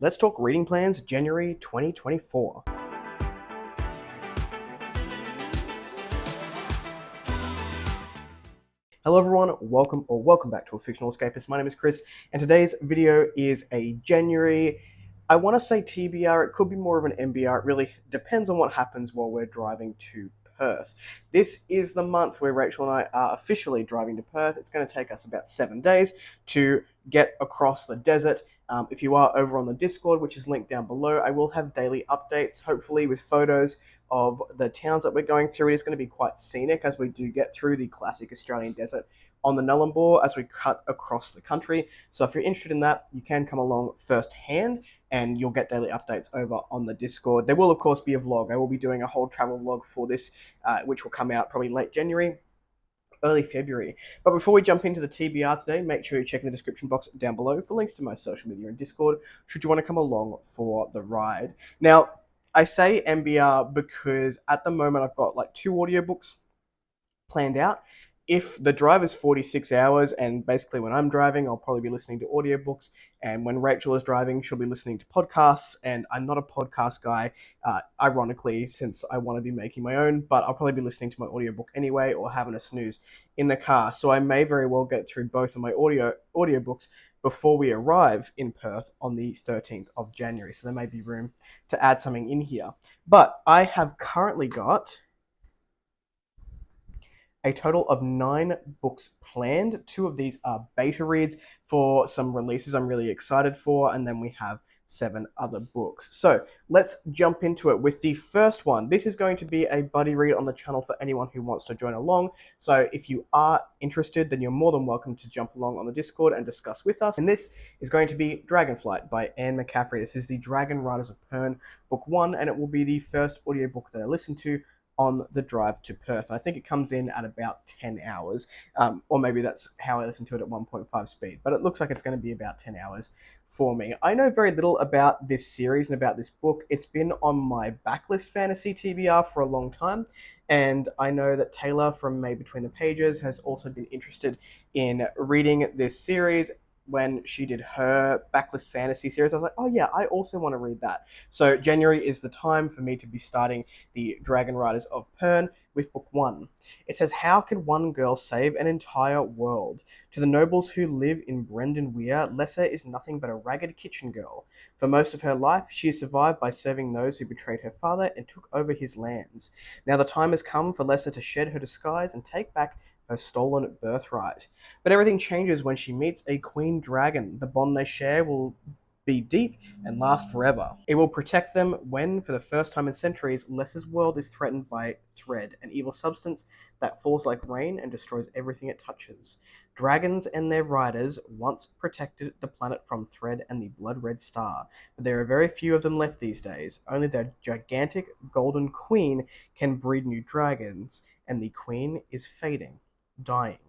Let's talk reading plans, January 2024. Hello everyone, welcome back to A Fictional Escapist. My name is Kris, and today's video is a January, I want to say TBR, it could be more of an MBR, it really depends on what happens while we're driving to Perth. This is the month where Rachel and I are officially driving to Perth. It's going to take us about 7 days to get across the desert. If you are over on the Discord, which is linked down below, I will have daily updates, hopefully with photos of the towns that we're going through. It is going to be quite scenic as we do get through the classic Australian desert on the Nullarbor as we cut across the country. So if you're interested in that, you can come along firsthand and you'll get daily updates over on the Discord. There will, of course, be a vlog. I will be doing a whole travel vlog for this, which will come out probably late January, early February. But before we jump into the TBR today, make sure you check in the description box down below for links to my social media and Discord, should you want to come along for the ride. Now, I say MBR because at the moment I've got like 2 audiobooks planned out. If the drive is 46 hours, and basically when I'm driving, I'll probably be listening to audiobooks, and when Rachel is driving, she'll be listening to podcasts, and I'm not a podcast guy, ironically, since I want to be making my own, but I'll probably be listening to my audiobook anyway, or having a snooze in the car, so I may very well get through both of my audiobooks before we arrive in Perth on the 13th of January, so there may be room to add something in here. But I have currently got a total of 9 books planned. 2 of these are beta reads for some releases I'm really excited for, and then we have 7 other books. So let's jump into it with the first one. This is going to be a buddy read on the channel for anyone who wants to join along. So if you are interested, then you're more than welcome to jump along on the Discord and discuss with us. And this is going to be Dragonflight by Anne McCaffrey. This is the Dragon Riders of Pern, book 1, and it will be the first audiobook that I listen to on the drive to Perth. I think it comes in at about 10 hours, or maybe that's how I listen to it at 1.5 speed, but it looks like it's going to be about 10 hours for me. I know very little about this series and about this book. It's been on my backlist fantasy TBR for a long time, and I know that Taylor from Made Between the Pages has also been interested in reading this series. When she did her backlist fantasy series, I was like, oh yeah, I also want to read that. So January is the time for me to be starting the Dragon Riders of Pern with book 1. It says, how can one girl save an entire world? To the nobles who live in Brendan Weir, Lesser is nothing but a ragged kitchen girl. For most of her life, she has survived by serving those who betrayed her father and took over his lands. Now the time has come for Lesser to shed her disguise and take back her stolen birthright. But everything changes when she meets a queen dragon. The bond they share will be deep and last forever. It will protect them when, for the first time in centuries, Lesser's world is threatened by Thread, an evil substance that falls like rain and destroys everything it touches. Dragons and their riders once protected the planet from Thread and the Blood-Red Star, but there are very few of them left these days. Only their gigantic golden queen can breed new dragons, and the queen is fading, dying.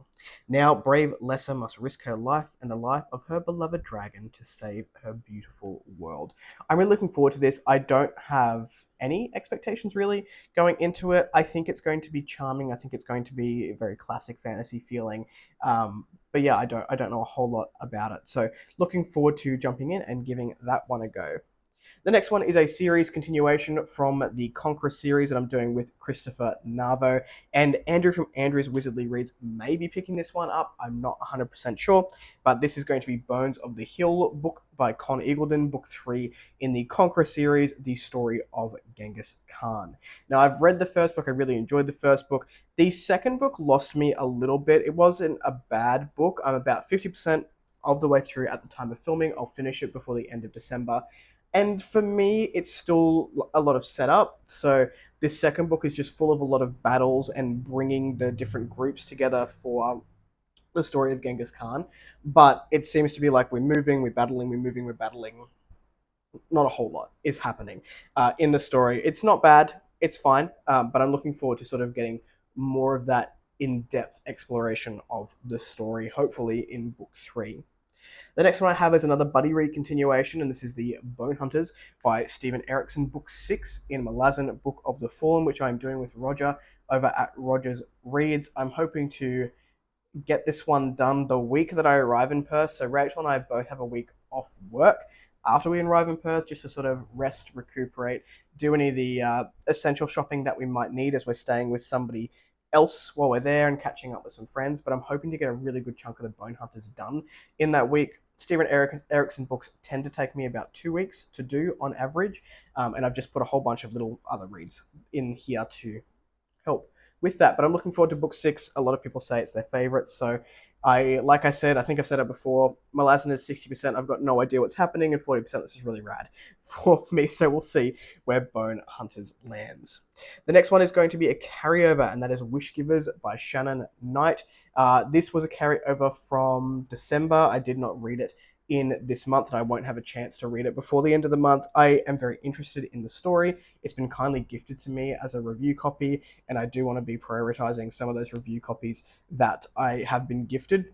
Now brave Lesser must risk her life and the life of her beloved dragon to save her beautiful world. I'm really looking forward to this. I don't have any expectations really going into it. I think it's going to be charming. I think it's going to be a very classic fantasy feeling. But yeah, I don't know a whole lot about it. So looking forward to jumping in and giving that one a go. The next one is a series continuation from the Conqueror series that I'm doing with Christopher Narvo, and Andrew from Andrew's Wizardly Reads may be picking this one up. I'm not 100% sure, but this is going to be Bones of the Hill book by Con Eagledon, book 3 in the Conqueror series, the story of Genghis Khan. Now, I've read the first book. I really enjoyed the first book. The second book lost me a little bit. It wasn't a bad book. I'm about 50% of the way through at the time of filming. I'll finish it before the end of December. And for me, it's still a lot of setup. So this second book is just full of a lot of battles and bringing the different groups together for the story of Genghis Khan. But it seems to be like we're moving, we're battling, we're moving, we're battling. Not a whole lot is happening in the story. It's not bad. It's fine. But I'm looking forward to sort of getting more of that in-depth exploration of the story, hopefully in book 3. The next one I have is another buddy read continuation, and this is the Bonehunters by Stephen Erickson, book 6 in Malazan, Book of the Fallen, which I'm doing with Roger over at Rogers Reads. I'm hoping to get this one done the week that I arrive in Perth. So Rachel and I both have a week off work after we arrive in Perth, just to sort of rest, recuperate, do any of the essential shopping that we might need as we're staying with somebody else while we're there and catching up with some friends. But I'm hoping to get a really good chunk of the Bonehunters done in that week. Stephen Erickson books tend to take me about 2 weeks to do on average, and I've just put a whole bunch of little other reads in here to help with that. But I'm looking forward to book 6. A lot of people say it's their favorite, so like I said, I think I've said it before, Malazan is 60%. I've got no idea what's happening, and 40% this is really rad for me. So we'll see where Bonehunters lands. The next one is going to be a carryover, and that is Wish Givers by Shannon Knight. This was a carryover from December. I did not read it in this month, and I won't have a chance to read it before the end of the month. I am very interested in the story. It's been kindly gifted to me as a review copy, and I do want to be prioritizing some of those review copies that I have been gifted.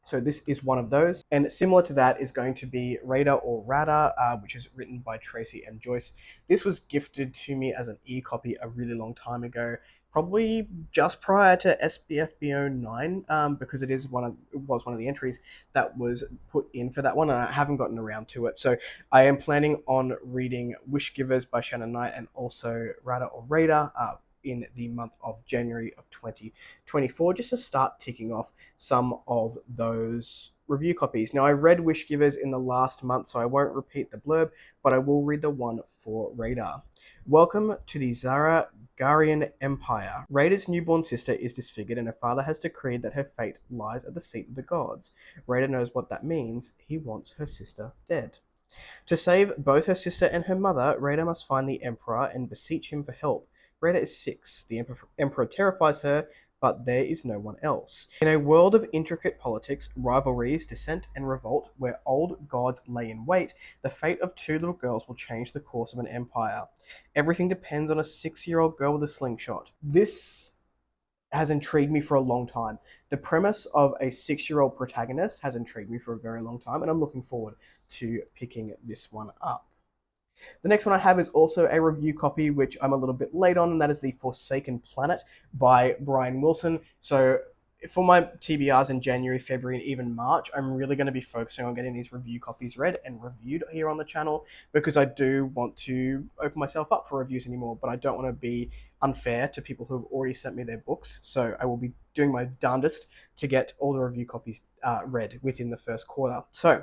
So this is one of those. And similar to that is going to be Rada or Rada, which is written by Tracy and Joyce. This was gifted to me as an e-copy a really long time ago, probably just prior to SBFBO 9, because it was one of the entries that was put in for that one, and I haven't gotten around to it. So I am planning on reading Wish Givers by Shannon Knight and also Rada or Rada in the month of January of 2024, just to start ticking off some of those review copies. Now, I read Wish Givers in the last month, so I won't repeat the blurb, but I will read the one for Rada. Welcome to the Zaragarian Empire. Rada's newborn sister is disfigured, and her father has decreed that her fate lies at the seat of the gods. Rada knows what that means. He wants her sister dead. To save both her sister and her mother, Rada must find the Emperor and beseech him for help. Rada is 6. The Emperor terrifies her, but there is no one else. In a world of intricate politics, rivalries, dissent, and revolt, where old gods lay in wait, the fate of 2 little girls will change the course of an empire. Everything depends on a 6-year-old girl with a slingshot. This has intrigued me for a long time. The premise of a 6-year-old protagonist has intrigued me for a very long time, and I'm looking forward to picking this one up. The next one I have is also a review copy, which I'm a little bit late on, and that is The Forsaken Planet by Brian Wilson. So for my TBRs in January, February, and even March, I'm really going to be focusing on getting these review copies read and reviewed here on the channel, because I do want to open myself up for reviews anymore, but I don't want to be unfair to people who have already sent me their books. So I will be doing my darndest to get all the review copies read within the first quarter. So,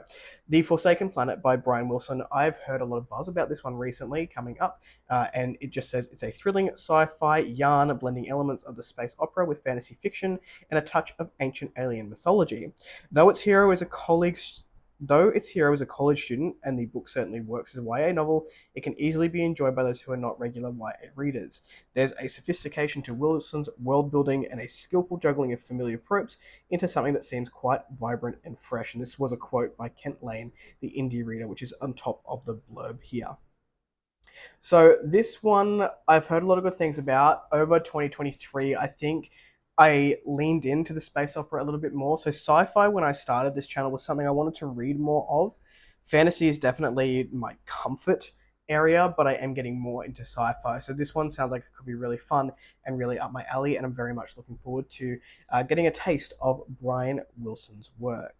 The Forsaken Planet by Brian Wilson. I've heard a lot of buzz about this one recently coming up, and it just says it's a thrilling sci-fi yarn blending elements of the space opera with fantasy fiction and a touch of ancient alien mythology. Though its hero is a college student, and the book certainly works as a YA novel, it can easily be enjoyed by those who are not regular YA readers. There's a sophistication to Wilson's world building and a skillful juggling of familiar tropes into something that seems quite vibrant and fresh. And this was a quote by Kent Lane, the indie reader, which is on top of the blurb here. So this one I've heard a lot of good things about. Over 2023, I think I leaned into the space opera a little bit more. So sci-fi, when I started this channel, was something I wanted to read more of. Fantasy is definitely my comfort area, but I am getting more into sci-fi. So this one sounds like it could be really fun and really up my alley, and I'm very much looking forward to getting a taste of Brian Wilson's work.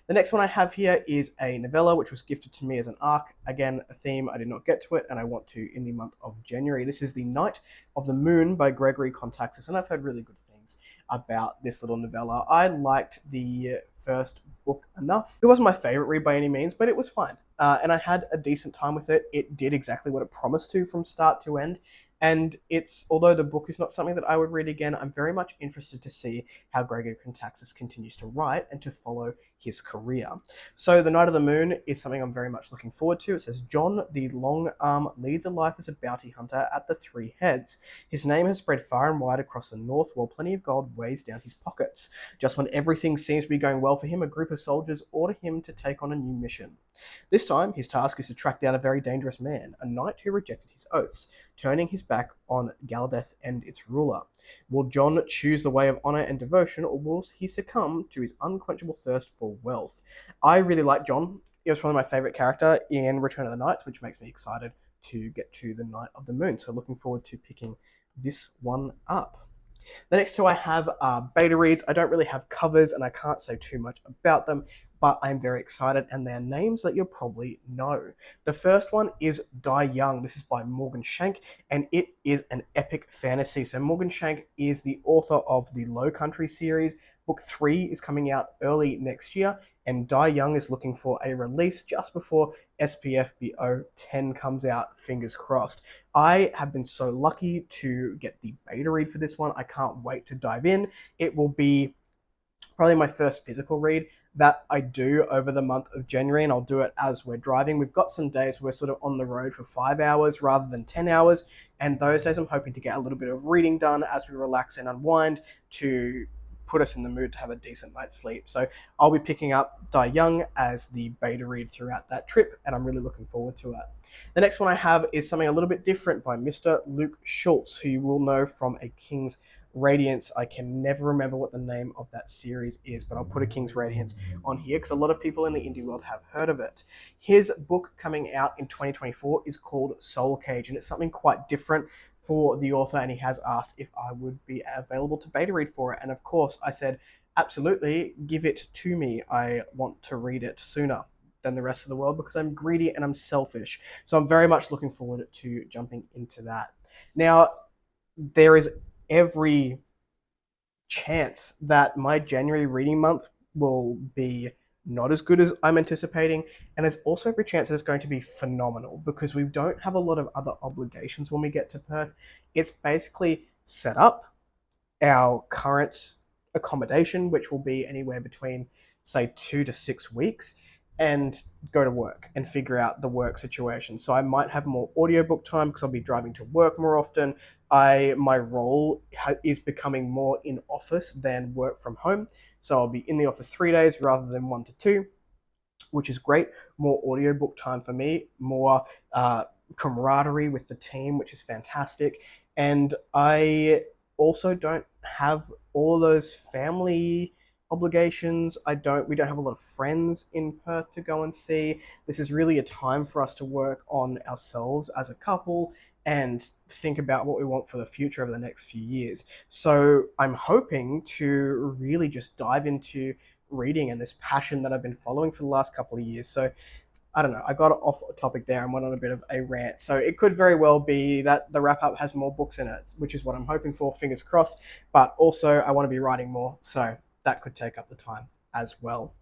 The next one I have here is a novella which was gifted to me as an ARC. Again, a theme, I did not get to it, and I want to in the month of January. This is The Night of the Moon by Gregory Contaxis, and I've heard really good things about this little novella. I liked the first book enough. It wasn't my favorite read by any means, but it was fine. And I had a decent time with it. It did exactly what it promised to from start to end. And although the book is not something that I would read again, I'm very much interested to see how Gregory Contaxis continues to write and to follow his career. So The Night of the Moon is something I'm very much looking forward to. It says, John the Long Arm leads a life as a bounty hunter at the Three Heads. His name has spread far and wide across the north, while plenty of gold weighs down his pockets. Just when everything seems to be going well for him, a group of soldiers order him to take on a new mission. This time, his task is to track down a very dangerous man, a knight who rejected his oaths, turning his back on Galdeth and its ruler. Will John choose the way of honor and devotion, or will he succumb to his unquenchable thirst for wealth? I really like John. He was probably my favorite character in Return of the Knights, which makes me excited to get to The Night of the Moon. So looking forward to picking this one up. The next two I have are beta reads. I don't really have covers, and I can't say too much about them, but I'm very excited, and they're names that you'll probably know. The first one is Die Young. This is by Morgan Shank, and it is an epic fantasy. So Morgan Shank is the author of the Low Country series. Book 3 is coming out early next year, and Die Young is looking for a release just before SPFBO 10 comes out, fingers crossed. I have been so lucky to get the beta read for this one. I can't wait to dive in. It will be probably my first physical read that I do over the month of January, and I'll do it as we're driving. We've got some days where we're sort of on the road for 5 hours rather than 10 hours, and those days I'm hoping to get a little bit of reading done as we relax and unwind to put us in the mood to have a decent night's sleep. So I'll be picking up Die Young as the beta read throughout that trip, and I'm really looking forward to it. The next one I have is something a little bit different by Mr. Luke Schultz, who you will know from A King's Radiance. I can never remember what the name of that series is, but I'll put A King's Radiance on here because a lot of people in the indie world have heard of it. His book coming out in 2024 is called Soul Cage, and it's something quite different for the author, and he has asked if I would be available to beta read for it. And of course, I said, absolutely, give it to me. I want to read it sooner than the rest of the world because I'm greedy and I'm selfish. So I'm very much looking forward to jumping into that. Now, there is every chance that my January reading month will be not as good as I'm anticipating, and there's also every chance that it's going to be phenomenal because we don't have a lot of other obligations when we get to Perth. It's basically set up, our current accommodation, which will be anywhere between, say, 2 to 6 weeks, and go to work and figure out the work situation. So I might have more audiobook time because I'll be driving to work more often. My role is becoming more in office than work from home. So I'll be in the office 3 days rather than 1 to 2, which is great. More audiobook time for me, more camaraderie with the team, which is fantastic. And I also don't have all those family obligations. We don't have a lot of friends in Perth to go and see. This is really a time for us to work on ourselves as a couple and think about what we want for the future over the next few years. So I'm hoping to really just dive into reading and this passion that I've been following for the last couple of years. So I don't know, I got off topic there and went on a bit of a rant. So it could very well be that the wrap up has more books in it, which is what I'm hoping for, fingers crossed. But also I want to be writing more, so that could take up the time as well.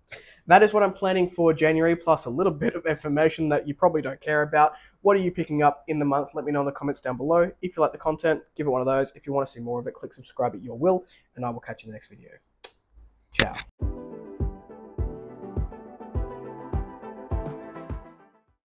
That is what I'm planning for January, plus a little bit of information that you probably don't care about. What are you picking up in the month? Let me know in the comments down below. If you like the content, give it one of those. If you want to see more of it, click subscribe at your will, and I will catch you in the next video. Ciao.